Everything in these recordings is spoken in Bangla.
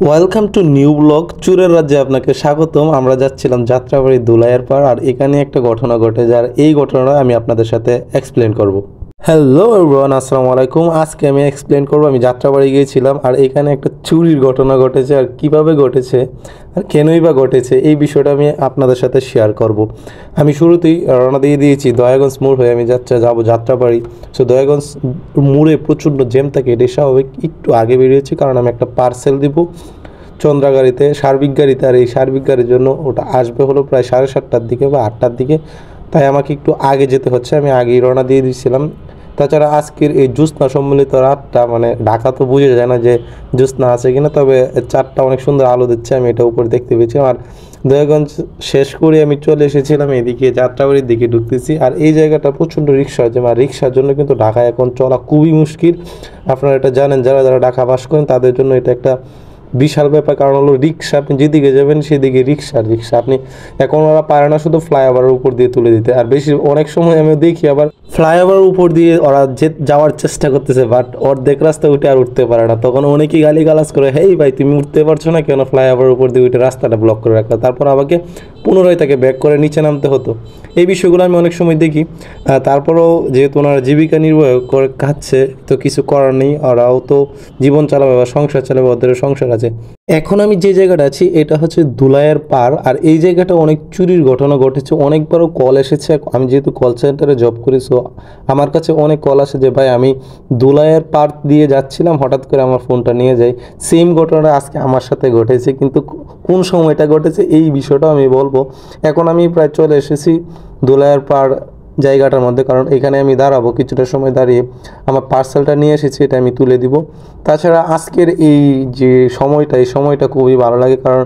Welcome to new blog. চুরের রাজ্যে আপনাকে স্বাগতম। আমরা যাচ্ছিলাম যাত্রাবাড়ি দুলাইয়ের পাড়, আর এখানে একটা ঘটনা ঘটে যার এই ঘটনাটা আমি আপনাদের সাথে এক্সপ্লেন করব। হ্যালো এভরিওয়ান, আসসালামু আলাইকুম। আজকে আমি এক্সপ্লেন করব আমি যাত্রাবাড়ি গিয়েছিলাম আর এখানে একটা চুরির ঘটনা ঘটেছে, আর কিভাবে ঘটেছে আর কেনই বা ঘটেছে এই বিষয়টা আমি আপনাদের সাথে শেয়ার করব। আমি শুরুতেই রওনা দিয়ে দিয়েছি দয়াগঞ্জ মোড় হয়ে আমি যাব যাত্রাবাড়ি। সো দয়াগঞ্জ মোড়ে প্রচণ্ড জ্যাম থাকে, এটাই স্বাভাবিক। একটু আগে বেরিয়েছি কারণ আমি একটা পার্সেল দিব চন্দ্রা গাড়িতে, সার্বিক গাড়িতে, আর এই সার্বিক গাড়ির জন্য ওটা আসবে হলো প্রায় 7:30টার দিকে বা 8টার দিকে, তাই আমাকে একটু আগে যেতে হচ্ছে। আমি আগেই রওনা দিয়ে দিয়েছিলাম। তাছাড়া আজকের এই জ্যোৎস্না সম্মিলিত রাতটা মানে ঢাকা তো বোঝা যায় না যে জ্যোৎস্না আছে কিনা, তবে চারটা অনেক সুন্দর আলো দিচ্ছে, আমি এটা উপরে দেখতে পেয়েছি। আর দয়াগঞ্জ শেষ করে আমি চলে এসেছিলাম এদিকে যাত্রাবাড়ির দিকে ঢুকতেছি। আর এই জায়গাটা প্রচণ্ড রিক্সা আছে, মানে রিক্সার জন্য কিন্তু ঢাকায় এখন চলা খুবই মুশকিল। আপনারা এটা জানেন, যারা যারা ঢাকা বাস করেন তাদের জন্য এটা একটা বিশাল ব্যাপার। কারণ হলো রিক্সা, আপনি যেদিকে যাবেন সেদিকে রিক্সা রিক্সা আপনি এখন ওরা পারে না শুধু ফ্লাইওভারের উপর দিয়ে তুলে দিতে। আর বেশি অনেক সময় আমি দেখি আবার ফ্লাইওভারের উপর দিয়ে ওরা যাওয়ার চেষ্টা করতেছে, বাট অর্ধেক রাস্তা উঠে আর উঠতে পারে না। তখন অনেকেই গালিগালাজ করে, হেই ভাই তুমি উঠতে পারছো না কেন, ফ্লাইওভারের উপর দিয়ে উঠে রাস্তাটা ব্লক করে রাখলো। তারপর আমাকে পুনরায় তাকে ব্যাক করে নিচে নামতে হতো। এই বিষয়গুলো আমি অনেক সময় দেখি। তারপরেও যেহেতু ওনারা জীবিকা নির্বাহ করে খাচ্ছে, তো কিছু করার নেই, ওরাও তো জীবন চালাবে বা সংসার চালাবে, ওদের সংসার আছে। এখন আমি যে জায়গাটা আছি এটা হচ্ছে দুলাইয়ের পাড়, আর এই জায়গাটা অনেক চুরির ঘটনা ঘটেছে। অনেকবারও কল এসেছে, আমি যেহেতু কল সেন্টারে জব করি, সো আমার কাছে অনেক কল আসে যে ভাই আমি দুলাইয়ের পাড় দিয়ে যাচ্ছিলাম, হঠাৎ করে আমার ফোনটা নিয়ে যাই। সেম ঘটনাটা আজকে আমার সাথে ঘটেছে, কিন্তু কোন সময়টা ঘটেছে এই বিষয়টা আমি বলবো। এখন আমি প্রায় চলে এসেছি দুলাইয়ের পাড় জায়গাটার মধ্যে, কারণ এখানে আমি দাঁড়াবো, কিছুটা সময় দাঁড়িয়ে আমার পার্সেলটা নিয়ে এসেছি, এটা আমি তুলে দিব। তাছাড়া আজকের এই যে সময়টা, এই সময়টা খুবই ভালো লাগে, কারণ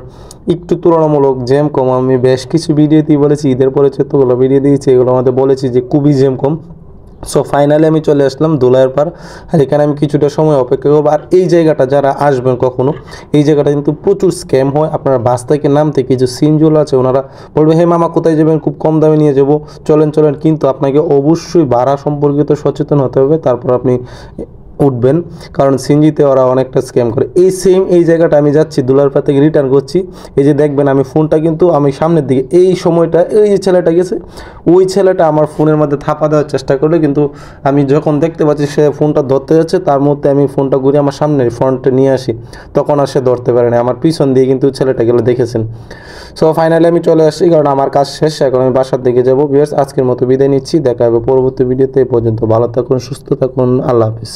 একটু তুলনামূলক জ্যাম কম। আমি বেশ কিছু ভিডিওতেই বলেছি, ঈদের পরে যতগুলো ভিডিও দিয়েছি এগুলো আমাদের বলেছি যে খুবই জ্যাম কম। সো ফাইনালি আমি চলে আসলাম দুলাইয়ের পাড়, আর এখানে আমি কিছুটা সময় অপেক্ষা করবো। আর এই জায়গাটা যারা আসবেন কখনো, এই জায়গাটা কিন্তু প্রচুর স্ক্যাম হয়। আপনারা বাস থেকে নামতে কিছু সিনজুল আছে, ওনারা বলবে হে মামা কোথায় যাবেন, খুব কম দামে নিয়ে যাবো, চলেন চলেন। কিন্তু আপনাকে অবশ্যই ভাড়া সম্পর্কিত সচেতন হতে হবে, তারপর আপনি উঠবেন, কারণ সিনজিতে ওরা অনেকটা স্ক্যাম করে। এই সেম এই জায়গাটা আমি যাচ্ছি দুলারপা থেকে রিটার্ন করছি, এই যে দেখবেন আমি ফোনটা কিন্তু আমি সামনের দিকে, এই সময়টা এই যে ছেলেটা গেছে ওই ছেলেটা আমার ফোনের মধ্যে থাপা দেওয়ার চেষ্টা করলো, কিন্তু আমি যখন দেখতে পাচ্ছি সে ফোনটা ধরতে যাচ্ছে, তার মধ্যে আমি ফোনটা ঘুরে আমার সামনে ফ্রন্টে নিয়ে আসি, তখন আর সে ধরতে পারে না। আমার পিছন দিয়ে কিন্তু ছেলেটা গেলে দেখেছেন। সো ফাইনালি আমি চলে আসছি, কারণ আমার কাজ শেষ, এখন আমি বাসার দিকে যাবো। ভিউয়ার্স আজকের মতো বিদায় নিচ্ছি, দেখা হবে পরবর্তী ভিডিওতে। এই পর্যন্ত ভালো থাকুন, সুস্থ থাকুন, আল্লাহ হাফিজ।